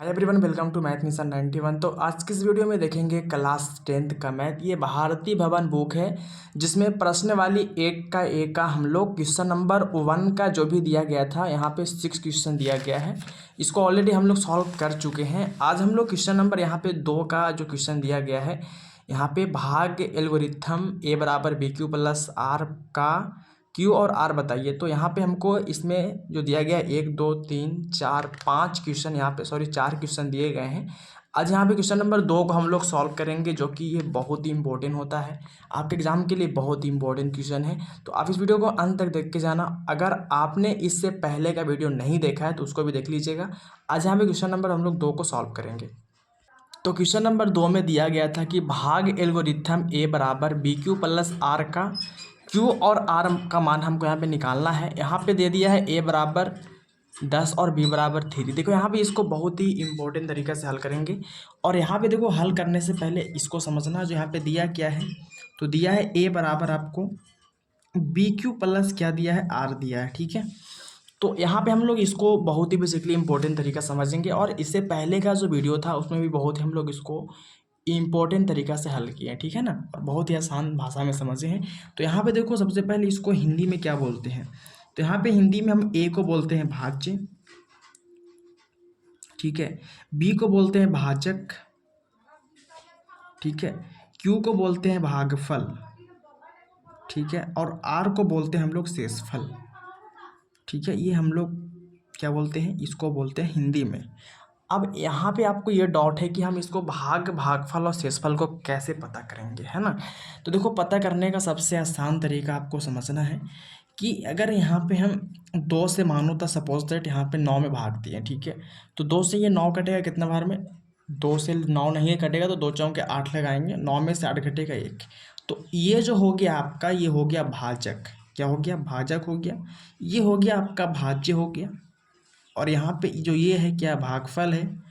Hi everyone, welcome to math mission 91। तो आज की इस वीडियो में देखेंगे क्लास 10th का मैथ। ये भारती भवन बुक है जिसमें प्रश्न वाली एक का हम लोग क्वेश्चन नंबर 1 का जो भी दिया गया था, यहाँ पे 6 क्वेश्चन दिया गया है। इसको ऑलरेडी हम लोग सॉल्व कर चुके हैं। आज हम लोग क्वेश्चन नंबर यहाँ पे 2 का जो क्वेश्चन दिया गया है, यहाँ पे भाग एल्गोरिथम ए बराबर बी क्यू प्लस आर का क्यू और आर बताइए। तो यहाँ पे हमको इसमें जो दिया गया है 1 2 3 4 5 क्वेश्चन, यहाँ पे 4 क्वेश्चन दिए गए हैं। आज यहाँ पे क्वेश्चन नंबर 2 को हम लोग सॉल्व करेंगे, जो कि ये बहुत ही इंपॉर्टेंट होता है आपके एग्जाम के लिए, बहुत ही इंपॉर्टेंट क्वेश्चन है। तो आप इस वीडियो को अंत तक देख के जाना। अगर आपने इससे पहले का वीडियो नहीं देखा है तो उसको भी देख लीजिएगा। आज यहाँ पे क्वेश्चन नंबर हम लोग 2 को सॉल्व करेंगे। तो क्वेश्चन नंबर 2 में दिया गया था कि भाग एल्गोरिथम ए बराबर बी क्यू प्लस आर का क्यू और आर का मान हमको यहाँ पे निकालना है। यहाँ पे दे दिया है ए बराबर 10 और बी बराबर 3। देखो यहाँ पे इसको बहुत ही इंपॉर्टेंट तरीके से हल करेंगे। और यहाँ पे देखो, हल करने से पहले इसको समझना, जो यहाँ पे दिया क्या है। तो दिया है ए बराबर आपको बी क्यू प्लस क्या दिया है, आर दिया है। ठीक है, तो यहाँ पे हम लोग इसको बहुत ही बेसिकली इंपॉर्टेंट तरीका समझेंगे। और इससे पहले का जो वीडियो था उसमें भी बहुत ही हम लोग इसको इम्पोर्टेंट तरीका से हल किए हैं। ठीक है ना, और बहुत ही आसान भाषा में समझे हैं। तो यहाँ पे देखो, सबसे पहले इसको हिंदी में क्या बोलते हैं। तो यहाँ पे हिंदी में हम ए को बोलते हैं भाज्य, ठीक है, बी को बोलते हैं भाजक, ठीक है, क्यू को बोलते हैं भागफल, ठीक है, और आर को बोलते हैं हम लोग शेषफल। ठीक है, ये हम लोग क्या बोलते हैं, इसको बोलते हैं हिंदी में। अब यहाँ पे आपको ये डाउट है कि हम इसको भागफल और शेषफल को कैसे पता करेंगे, है ना। तो देखो, पता करने का सबसे आसान तरीका आपको समझना है कि अगर यहाँ पे हम 2 से, मानो था सपोज दैट यहाँ पे 9 में भाग दिए, ठीक है, तो 2 से ये 9 कटेगा कितना बार में, 2 से 9 नहीं कटेगा, तो 2 चौके 8 लगाएंगे, 9 में से 8 घटेगा 1। तो ये जो हो गया आपका, ये हो गया भाजक। क्या हो गया, भाजक हो गया। ये हो गया आपका भाज्य हो गया। और यहाँ पे जो ये है क्या, भागफल है।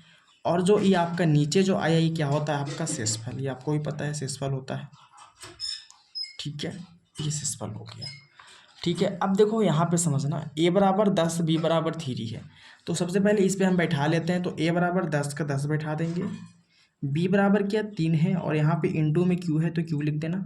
और जो ये आपका नीचे जो आया, ये क्या होता है आपका शेषफल। ये आपको भी पता है शेषफल होता है। ठीक है, ये शेषफल हो गया। ठीक है, अब देखो यहाँ पे समझना, ए बराबर 10 बी बराबर 3 है। तो सबसे पहले इस पे हम बैठा लेते हैं। तो ए बराबर 10 का 10 बैठा देंगे, बी बराबर क्या 3 है, और यहाँ पे इंटू में क्यू है तो क्यू लिख देना,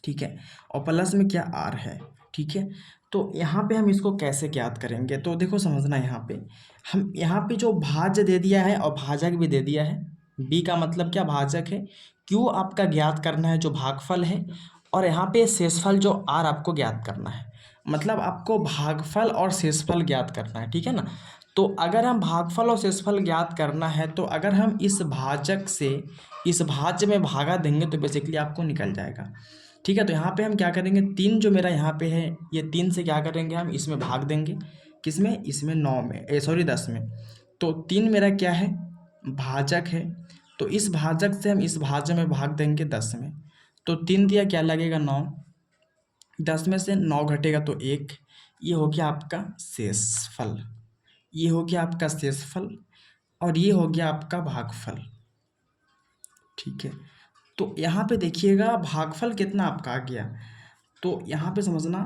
ठीक है, और प्लस में क्या आर है। ठीक है, तो यहाँ पे हम इसको कैसे ज्ञात करेंगे। तो देखो समझना, यहाँ पे जो भाज्य दे दिया है और भाजक भी दे दिया है। बी का मतलब क्या, भाजक है। क्यू आपका ज्ञात करना है, जो भागफल है। और यहाँ पे शेषफल जो आर आपको ज्ञात करना है। मतलब आपको भागफल और शेषफल ज्ञात करना है। ठीक है ना। तो अगर हम भागफल और शेषफल ज्ञात करना है, तो अगर हम इस भाजक से इस भाज्य में भागा देंगे तो बेसिकली आपको निकल जाएगा। ठीक है, तो यहाँ पे हम क्या करेंगे, 3 जो मेरा यहाँ पे है, ये 3 से क्या करेंगे, हम इसमें भाग देंगे। किसमें, इसमें 9 में, 10 में। तो 3 मेरा क्या है, भाजक है। तो इस भाजक से हम इस भाज्य में भाग देंगे 10 में। तो 3 दिया, क्या लगेगा 9, 10 में से 9 घटेगा तो 1। ये हो गया आपका शेषफल, ये हो गया आपका शेषफल, और ये हो गया आपका भागफल। ठीक है, तो यहाँ पे देखिएगा भागफल कितना आपका आ गया। तो यहाँ पे समझना,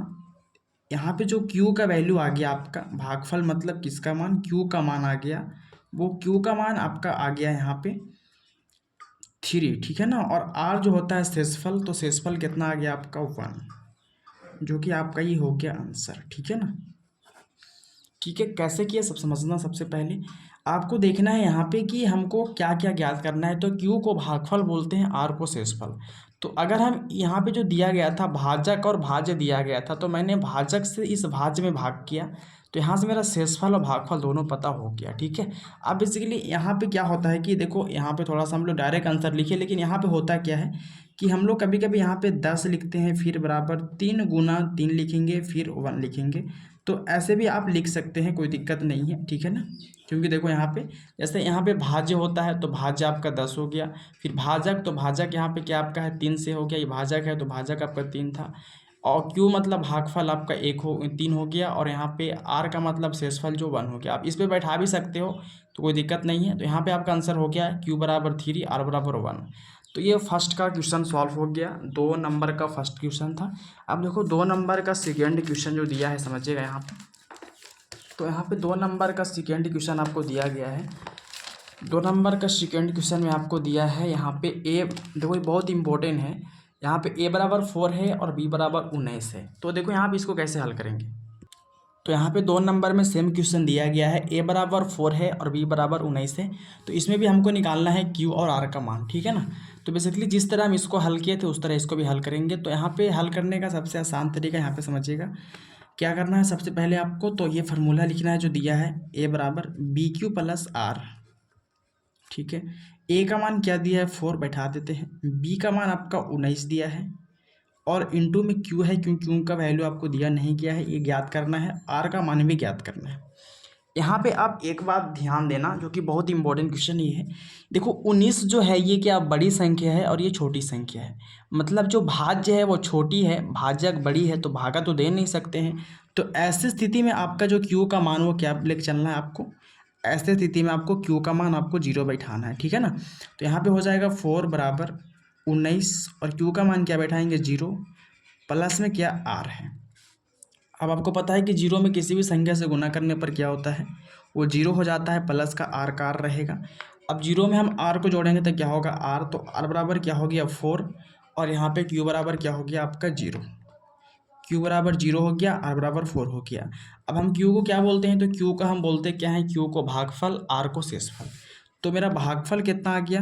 यहाँ पे जो Q का वैल्यू आ गया आपका, भागफल मतलब किसका मान, Q का मान आ गया। वो Q का मान आपका आ गया यहाँ पे 3। ठीक है ना, और R जो होता है शेषफल, तो शेषफल कितना आ गया आपका 1, जो कि आपका ये हो गया आंसर। ठीक है ना। ठीक है, कैसे किया सब समझना। सबसे पहले आपको देखना है यहाँ पे कि हमको क्या क्या ज्ञात करना है। तो क्यू को भागफल बोलते हैं, आर को शेषफल। तो अगर हम यहाँ पे जो दिया गया था भाजक और भाज्य दिया गया था, तो मैंने भाजक से इस भाज्य में भाग किया, तो यहाँ से मेरा शेषफल और भागफल दोनों पता हो गया। ठीक है, अब बेसिकली यहाँ पे क्या होता है कि देखो, यहाँ पे थोड़ा सा हम लोग डायरेक्ट आंसर लिखे, लेकिन यहाँ पे होता क्या है कि हम लोग कभी कभी यहाँ पे 10 लिखते हैं, फिर बराबर 3 गुना 3 लिखेंगे, फिर 1 लिखेंगे। तो ऐसे भी आप लिख सकते हैं, कोई दिक्कत नहीं है। ठीक है ना, क्योंकि देखो यहाँ पे जैसे यहाँ पे भाज्य होता है, तो भाज्य आपका 10 हो गया। फिर भाजक, तो भाजक यहाँ पे क्या आपका है 3 से हो गया, ये भाजक है तो भाजक आपका 3 था। और क्यू मतलब भागफल आपका 3 हो गया। और यहाँ पे आर का मतलब शेषफल जो 1 हो गया। आप इस पे बैठा भी सकते हो, तो कोई दिक्कत नहीं है। तो यहाँ पे आपका आंसर हो गया है क्यू बराबर 3, आर बराबर 1। तो ये फर्स्ट का क्वेश्चन सॉल्व हो गया, 2 नंबर का फर्स्ट क्वेश्चन था। अब देखो 2 नंबर का सेकेंड क्वेश्चन जो दिया है, समझिएगा यहाँ पे। तो यहाँ पे 2 नंबर का सेकेंड क्वेश्चन आपको दिया गया है। 2 नंबर का सेकेंड क्वेश्चन में आपको दिया है यहाँ पे ए, देखो ये बहुत इंपॉर्टेंट है। यहाँ पे ए बराबर 4 है और बी बराबर 19 है। तो देखो यहाँ पे इसको कैसे हल करेंगे। तो यहाँ पे 2 नंबर में सेम क्वेश्चन दिया गया है, ए बराबर 4 है और बी बराबर 19 है। तो इसमें भी हमको निकालना है क्यू और आर का मान, ठीक है ना। तो बेसिकली जिस तरह हम इसको हल किए थे उस तरह इसको भी हल करेंगे। तो यहाँ पे हल करने का सबसे आसान तरीका यहाँ पे समझिएगा क्या करना है। सबसे पहले आपको तो ये फार्मूला लिखना है जो दिया है, ए बराबर बी क्यू प्लस आर, ठीक है। ए का मान क्या दिया है 4, बैठा देते हैं। बी का मान आपका 19 दिया है और इंटू में क्यू है, क्योंकि क्यू का वैल्यू आपको दिया नहीं गया है, ये ज्ञात करना है। आर का मान भी ज्ञात करना है। यहाँ पे आप एक बात ध्यान देना जो कि बहुत इंपॉर्टेंट क्वेश्चन ये है। देखो 19 जो है ये क्या बड़ी संख्या है और ये छोटी संख्या है। मतलब जो भाज्य है वो छोटी है, भाजक बड़ी है, तो भागा तो दे नहीं सकते हैं। तो ऐसी स्थिति में आपका जो क्यू का मान वो क्या लेके चलना है आपको। ऐसे स्थिति में आपको क्यू का मान आपको 0 बैठाना है, ठीक है ना। तो यहाँ पे हो जाएगा 4 बराबर 19 और क्यू का मान क्या बैठाएंगे 0, प्लस में क्या आर है। अब आपको पता है कि 0 में किसी भी संख्या से गुना करने पर क्या होता है, वो 0 हो जाता है, प्लस का आर रहेगा। अब 0 में हम आर को जोड़ेंगे तो क्या होगा आर, तो आर बराबर क्या हो गया 4 और यहाँ पे क्यू बराबर क्या हो गया आपका 0। क्यू बराबर 0 हो गया, आर बराबर 4 हो गया। अब हम क्यू को क्या बोलते हैं, तो क्यू का हम बोलते क्या है, क्यू को भागफल, आर को शेषफल। तो मेरा भागफल कितना आ गया,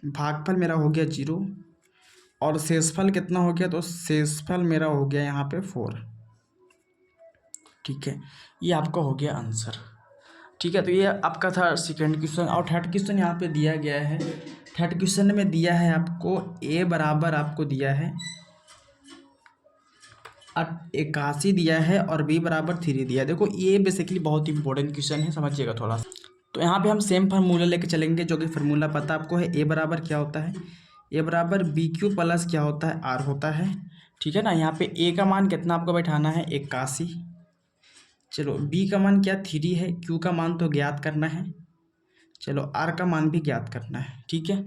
भागफल मेरा हो गया 0 और शेषफल कितना हो गया, तो शेषफल मेरा हो गया यहाँ पे 4, ठीक है। ये आपका हो गया आंसर, ठीक है। तो ये आपका था सेकेंड क्वेश्चन। और थर्ड क्वेश्चन यहाँ पे दिया गया है। थर्ड क्वेश्चन में दिया है आपको ए बराबर आपको दिया है 81 दिया है और बी बराबर 3 दिया है। देखो ये बेसिकली बहुत इंपॉर्टेंट क्वेश्चन है, समझिएगा थोड़ा सा। तो यहाँ पे हम सेम फार्मूला लेके चलेंगे जो कि फार्मूला पता आपको है, ए बराबर क्या होता है, ए बराबर बी क्यू प्लस क्या होता है आर होता है, ठीक है ना। यहाँ पे ए का मान कितना आपको बैठाना है 81, चलो बी का मान क्या 3 है, क्यू का मान तो ज्ञात करना है, चलो आर का मान भी ज्ञात करना है, ठीक है।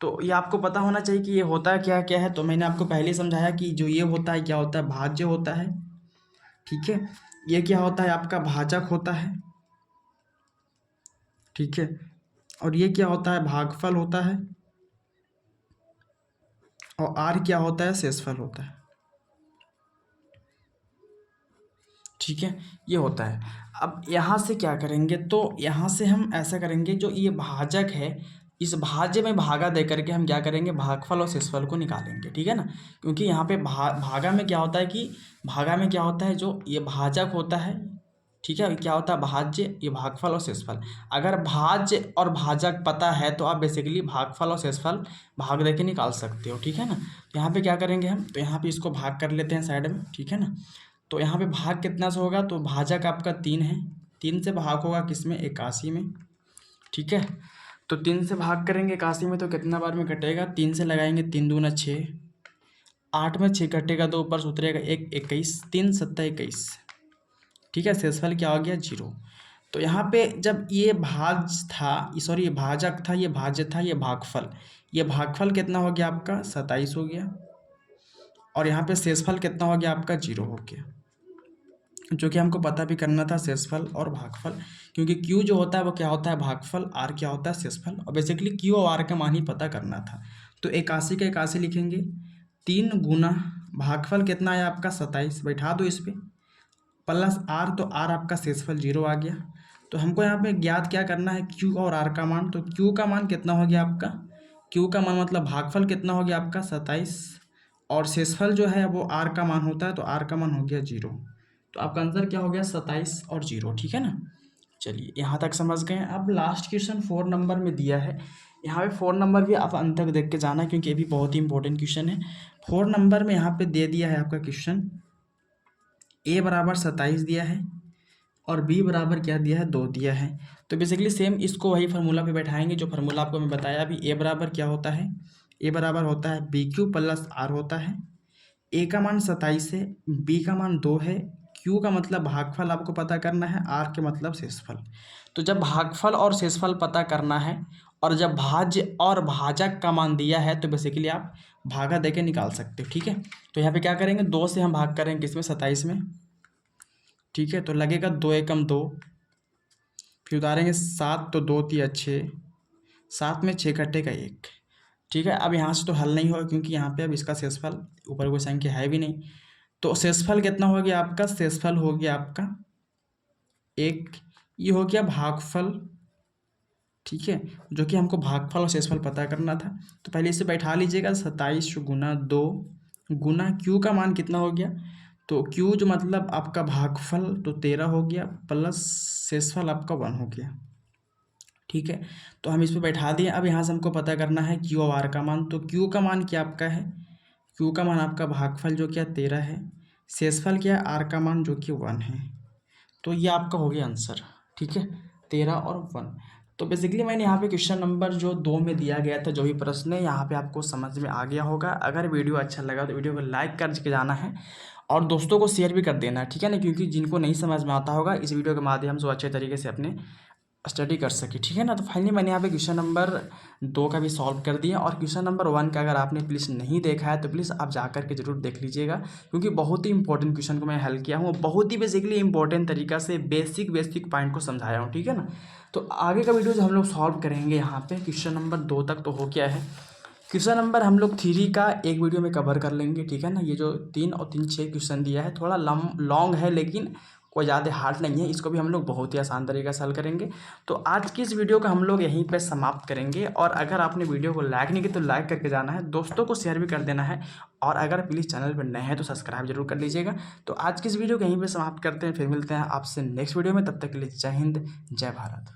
तो ये आपको पता होना चाहिए कि ये होता क्या क्या है। तो मैंने आपको पहले ही समझाया कि जो ये होता है क्या होता है, भाज्य होता है, ठीक है। ये क्या होता है आपका भाजक होता है, ठीक है। और ये क्या होता है भागफल होता है और आर क्या होता है शेषफल होता है, ठीक है। ये होता है। अब यहाँ से क्या करेंगे, तो यहाँ से हम ऐसा करेंगे जो ये भाजक है इस भाज्य में भागा दे करके हम क्या करेंगे भागफल और शेषफल को निकालेंगे, ठीक है ना। क्योंकि यहाँ पे भागा में क्या होता है कि भागा में क्या होता है जो ये भाजक होता है, ठीक है। क्या होता है भाज्य, ये भागफल और शेषफल। अगर भाज्य और भाजक पता है तो आप बेसिकली भागफल और शेषफल भाग दे के निकाल सकते हो, ठीक है ना। तो यहाँ पे क्या करेंगे हम, तो यहाँ पे इसको भाग कर लेते हैं साइड में, ठीक है ना। तो यहाँ पे भाग कितना से होगा, तो भाजक आपका 3 है, 3 से भाग होगा किसमें 81 में, ठीक है। तो 3 से भाग करेंगे 81 में तो कितना बार में कटेगा, 3 से लगाएंगे 3 दूना 6, 8 में 6 कटेगा, 2 ऊपर से उतरेगा 1, 21, 3 सत्ता 21, ठीक है। शेषफल क्या हो गया 0। तो यहाँ पे जब ये भाज था, सॉरी ये भाजक था, ये भाज्य था, ये भागफल, ये भागफल कितना हो गया आपका 27 हो गया और यहाँ पे शेषफल कितना हो गया आपका 0 हो गया, जो कि हमको पता भी करना था शेषफल और भागफल। क्योंकि क्यू जो होता है वो क्या होता है भागफल, आर क्या होता है शेषफल, और बेसिकली क्यू और आर का मान ही पता करना था। तो 81 का 81 लिखेंगे, 3 गुना भागफल कितना है आपका 27, बैठा दो इस पर, प्लस आर, तो आर आपका शेषफल 0 आ गया। तो हमको यहाँ पे ज्ञात क्या करना है क्यू और आर का मान। तो क्यू का मान कितना हो गया आपका, क्यू का मान मतलब भागफल कितना हो गया आपका 27 और शेषफल जो है वो आर का मान होता है, तो आर का मान हो गया 0। तो आपका आंसर क्या हो गया 27 और 0, ठीक है ना। चलिए यहाँ तक समझ गए। अब लास्ट क्वेश्चन 4 नंबर में दिया है। यहाँ पे 4 नंबर भी आप अंत तक देख के जाना क्योंकि ये भी बहुत ही इंपॉर्टेंट क्वेश्चन है। 4 नंबर में यहाँ पे दे दिया है आपका क्वेश्चन, ए बराबर 27 दिया है और बी बराबर क्या दिया है 2 दिया है। तो बेसिकली सेम इसको वही फार्मूला पे बैठाएंगे जो फार्मूला आपको मैं बताया अभी। ए बराबर क्या होता है, ए बराबर होता है बी क्यू प्लस आर होता है। ए का मान 27 है, बी का मान 2 है, क्यू का मतलब भागफल आपको पता करना है, आर के मतलब शेषफल। तो जब भागफल और शेषफल पता करना है और जब भाज्य और भाजक का मान दिया है तो बेसिकली आप भागा दे के निकाल सकते हो, ठीक है। तो यहाँ पे क्या करेंगे 2 से हम भाग करेंगे किसमें 27 में, ठीक है। तो लगेगा 2 एकम 2, फिर उतारेंगे 7 तो 2 तिया 6, 7 में 6 कट्टे का 1। ठीक है, अब यहाँ से तो हल नहीं होगा क्योंकि यहाँ पे अब इसका शेषफल ऊपर कोई संख्या है भी नहीं। तो शेषफल कितना हो गया आपका? शेषफल हो गया आपका 1। ये हो गया भागफल। ठीक है, जो कि हमको भागफल और शेषफल पता करना था। तो पहले इसे बैठा लीजिएगा, 27 गुना 2 गुना क्यू का मान कितना हो गया? तो क्यू जो मतलब आपका भागफल तो 13 हो गया, प्लस शेषफल आपका 1 हो गया। ठीक है, तो हम इस पर बैठा दिए। अब यहाँ से हमको पता करना है क्यू और आर का मान। तो क्यू का मान क्या आपका है? क्यू का मान आपका भागफल जो क्या 13 है, शेषफल क्या आर का मान जो कि 1 है। तो ये आपका हो गया आंसर। ठीक है, 13 और 1। तो बेसिकली मैंने यहाँ पे क्वेश्चन नंबर जो 2 में दिया गया था, जो भी प्रश्न है यहाँ पे आपको समझ में आ गया होगा। अगर वीडियो अच्छा लगा तो वीडियो को लाइक करके जाना है और दोस्तों को शेयर भी कर देना है। ठीक है ना, क्योंकि जिनको नहीं समझ में आता होगा इस वीडियो के माध्यम से वो अच्छे तरीके से अपने स्टडी कर सके। ठीक है ना, तो फाइनली मैंने यहाँ पे क्वेश्चन नंबर 2 का भी सॉल्व कर दिया। और क्वेश्चन नंबर 1 का अगर आपने प्लीज़ नहीं देखा है तो प्लीज़ आप जा कर के जरूर देख लीजिएगा, क्योंकि बहुत ही इंपॉर्टेंट क्वेश्चन को मैं हल किया हूँ, बहुत ही बेसिकली इंपॉर्टेंट तरीका से बेसिक पॉइंट को समझाया हूँ। ठीक है ना, तो आगे का वीडियो जो हम लोग सॉल्व करेंगे यहाँ पे क्वेश्चन नंबर 2 तक तो हो गया है। क्वेश्चन नंबर हम लोग 3 का एक वीडियो में कवर कर लेंगे। ठीक है ना, ये जो 3 और 3 6 क्वेश्चन दिया है थोड़ा लॉन्ग है, लेकिन कोई ज़्यादा हार्ड नहीं है। इसको भी हम लोग बहुत ही आसान तरीके से हल करेंगे। तो आज की इस वीडियो को हम लोग यहीं पे समाप्त करेंगे। और अगर आपने वीडियो को लाइक नहीं किया तो लाइक करके जाना है, दोस्तों को शेयर भी कर देना है। और अगर प्लीज़ चैनल पर नए हैं तो सब्सक्राइब जरूर कर लीजिएगा। तो आज की इस वीडियो को यहीं पर समाप्त करते हैं, फिर मिलते हैं आपसे नेक्स्ट वीडियो में। तब तक के लिए जय हिंद, जय भारत।